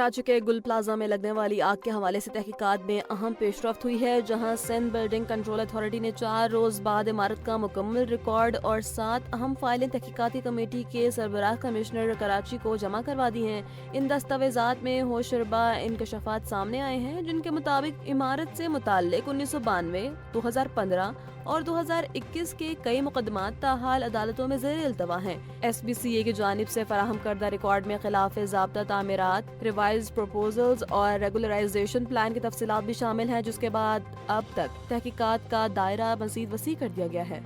कराची के गुल प्लाजा में लगने वाली आग के हवाले से तहकीकात में अहम पेशरफ्त हुई है, जहां सिंध बिल्डिंग कंट्रोल अथॉरिटी ने 4 रोज बाद इमारत का मुकम्मल रिकॉर्ड और 7 अहम फाइलें तहकीकाती कमेटी के सरबराह कमिश्नर कराची को जमा करवा दी हैं। इन दस्तावेजात में होशरबा इंकशाफात सामने आए हैं, जिनके मुताबिक इमारत से मुताल्लिक 1992, 2015 और 2021 के कई मुकदमात ताहाल अदालतों में ज़ेर इल्तवा हैं। SBCA की जानिब से फराहम करदा रिकॉर्ड में खिलाफ ज़ाब्ता तामीरात, रिवाइज प्रपोजल्स और रेगुलराइजेशन प्लान की तफसीलात भी शामिल हैं, जिसके बाद अब तक तहकीकात का दायरा मज़ीद वसी कर दिया गया है।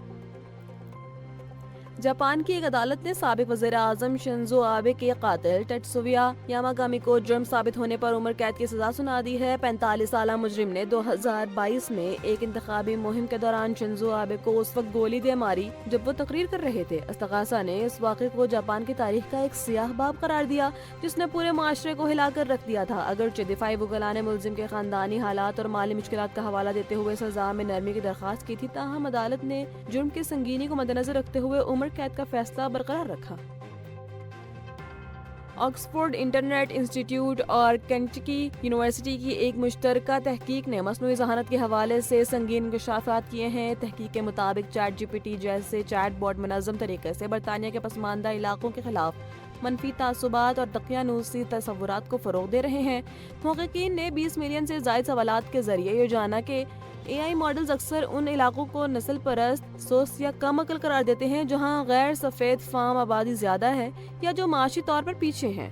जापान की एक अदालत ने साबिक वज़ीर आज़म शिंजो आबे के कातिल टेत्सुया यामागामी को जुर्म साबित होने पर उम्र कैद की सजा सुना दी है। 45 साला मुजरिम ने 2022 में एक इंतखाबी मुहिम के दौरान शिंजो आबे को उस वक्त गोली दे मारी जब वो तकरीर कर रहे थे। इस्तगासा ने इस वाक़े को जापान की तारीख का एक सियाह बाब करार दिया, जिसने पूरे माशरे को हिलाकर रख दिया था। अगरचे दिफाई वकला ने मुलजिम के खानदानी हालात और माली मुश्किलात का हवाला देते हुए सजा में नरमी की दरख्वास्त की थी, ताहम अदालत ने जुर्म की संगीनी को मद्देनजर रखते हुए उम्र कैद का फैसला बरकरार रखा। ऑक्सफोर्ड इंटरनेट इंस्टीट्यूट और केंटकी यूनिवर्सिटी की एक मुश्तरका तहकीक ने मसनूई ज़हानत के हवाले से संगीन इंकशाफात किए हैं। तहकीक के मुताबिक ChatGPT जैसे चैट बोर्ड मुनज़्ज़म तरीके से बरतानिया के पसमानदा इलाकों के खिलाफ मनफी तासुबात और दकियानूसी तसव्वुरात को फ़रोग़ दे रहे हैं। मुहक़्क़ीन ने 20 मिलियन से ज़ायद सवालात के ज़रिए ये जाना कि AI मॉडल्स अक्सर उन इलाकों को नस्ल परस्त, सोच या कम अकल करार देते हैं जहां गैर सफ़ेद फार्म आबादी ज़्यादा है या जो माशी तौर पर पीछे हैं।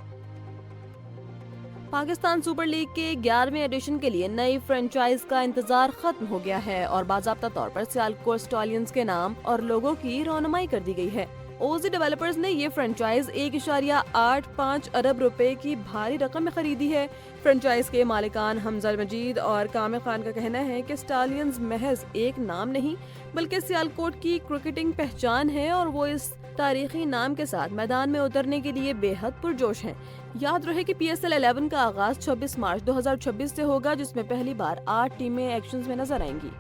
पाकिस्तान सुपर लीग के 11वें एडिशन के लिए नई फ्रेंचाइज का इंतजार खत्म हो गया है और बाज़ाब्ता तौर पर सियालकोट स्टॉलियंस के नाम और लोगों की रौनमाई कर दी गई है। ओजी डेवलपर्स ने ये फ्रेंचाइज 1.85 अरब रुपए की भारी रकम में खरीदी है। फ्रेंचाइज के मालिकान हमजा मजीद और कामिल खान का कहना है कि स्टालियंस महज एक नाम नहीं बल्कि सियालकोट की क्रिकेटिंग पहचान है और वो इस तारीखी नाम के साथ मैदान में उतरने के लिए बेहद पुरजोश हैं। याद रहे कि PSL 11 का आगाज 26 मार्च 2026 से होगा, जिसमें पहली बार 8 टीमें एक्शंस में नजर आएंगी।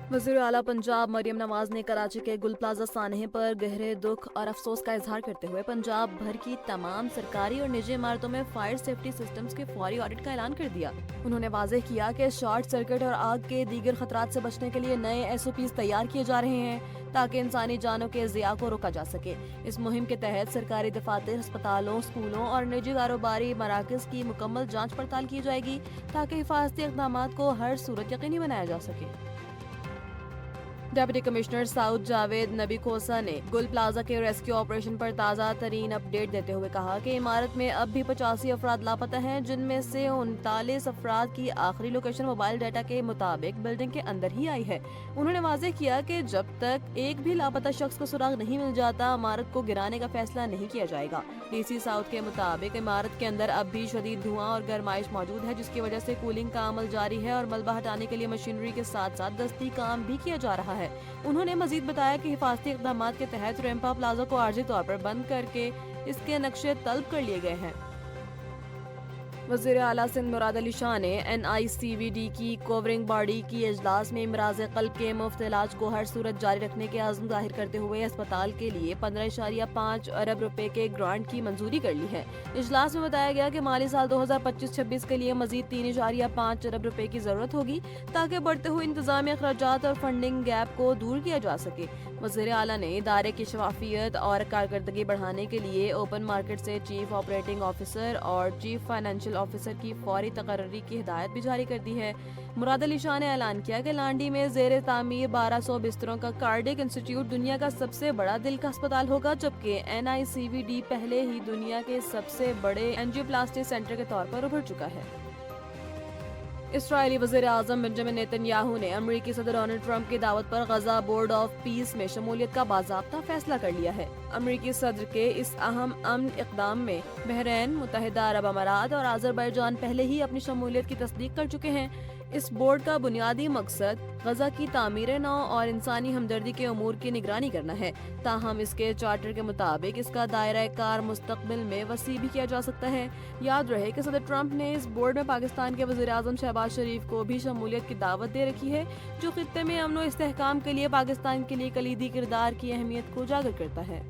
वज़ीर आला पंजाब मरियम नवाज ने कराची के गुल प्लाजा सानहे पर गहरे दुख और अफसोस का इजहार करते हुए पंजाब भर की तमाम सरकारी और निजी इमारतों में फायर सेफ्टी सिस्टम्स के फौरी ऑडिट का ऐलान कर दिया। उन्होंने वाज़ेह किया कि शॉर्ट सर्किट और आग के दीगर खतरात से बचने के लिए नए SOPs तैयार किए जा रहे हैं ताकि इंसानी जानों के ज़िया को रोका जा सके। इस मुहिम के तहत सरकारी दफातर, अस्पतालों, स्कूलों और निजी कारोबारी मराकज़ की मुकम्मल जाँच पड़ताल की जाएगी ताकि हिफाजती इक़दामात को हर सूरत यकीनी बनाया जा सके। डेप्यूटी कमिश्नर साउथ जावेद नबी खोसा ने गुल प्लाजा के रेस्क्यू ऑपरेशन पर ताज़ा तरीन अपडेट देते हुए कहा कि इमारत में अब भी 85 अफराद लापता हैं, जिनमें से 39 अफराद की आखिरी लोकेशन मोबाइल डाटा के मुताबिक बिल्डिंग के अंदर ही आई है। उन्होंने वाज़ेह किया कि जब तक एक भी लापता शख्स का सुराग नहीं मिल जाता, इमारत को गिराने का फैसला नहीं किया जाएगा। DC साउथ के मुताबिक इमारत के अंदर अब भी शदीद धुआं और गर्माइश मौजूद है, जिसकी वजह से कूलिंग का अमल जारी है और मलबा हटाने के लिए मशीनरी के साथ साथ दस्ती काम भी किया जा रहा है। उन्होंने मजीद बताया कि हिफाजती इक़दामात के तहत रेम्पा प्लाजा को आर्जी तौर पर बंद करके इसके नक्शे तलब कर लिए गए हैं। वज़ीर आला सिंध मुराद अली शाह ने NICVD की कवरिंग बॉडी की इजलास में इमराज क़ल्ब के मुफ्त इलाज को हर सूरत जारी रखने के आज़म जाहिर करते हुए अस्पताल के लिए 15.5 अरब रुपए के ग्रांट की मंजूरी कर ली है। इजलास में बताया गया कि माली साल 2025-26 के लिए मजीद 3.5 अरब रुपए की जरूरत होगी ताकि बढ़ते हुए इंतजामी अखराजात और फंडिंग गैप को दूर किया जा सके। वज़ीर आला ने इदारे की शफाफियत और कारकर्दगी बढ़ाने के लिए ओपन मार्केट से चीफ ऑपरेटिंग ऑफिसर और चीफ फाइनेंशियल ऑफिसर की फौरी तकर्री की हिदायत भी जारी कर दी है। मुराद अली शाह ने ऐलान किया कि लांडी में ज़ेर तामीर 1200 बिस्तरों का कार्डिक इंस्टीट्यूट दुनिया का सबसे बड़ा दिल का अस्पताल होगा, जबकि NICVD पहले ही दुनिया के सबसे बड़े एंजियोप्लास्टी सेंटर के तौर पर उभर चुका है। इस्राएली वज़ीर आज़म बेंजामिन नेतन्याहू ने अमेरिकी सदर डोनाल्ड ट्रंप की दावत पर गजा बोर्ड ऑफ पीस में शमूलियत का बाज़ाब्ता फैसला कर लिया है। अमेरिकी सदर के इस अहम अमन इक़दाम में बहरीन, मुत्तहिदा अरब अमारात और अज़रबैजान पहले ही अपनी शमूलियत की तस्दीक कर चुके हैं। इस बोर्ड का बुनियादी मकसद गजा की तामीर नौ और इंसानी हमदर्दी के उमूर की निगरानी करना है। ताहम इसके चार्टर के मुताबिक इसका दायरा कार मुस्तकबिल में वसी भी किया जा सकता है। याद रहे कि सदर ट्रंप ने इस बोर्ड में पाकिस्तान के वज़ीर आज़म शहबाज शरीफ को भी शमूलियत की दावत दे रखी है, जो खित्ते में अमन व इस्तेहकाम के लिए पाकिस्तान के लिए कलीदी किरदार की अहमियत को उजागर करता है।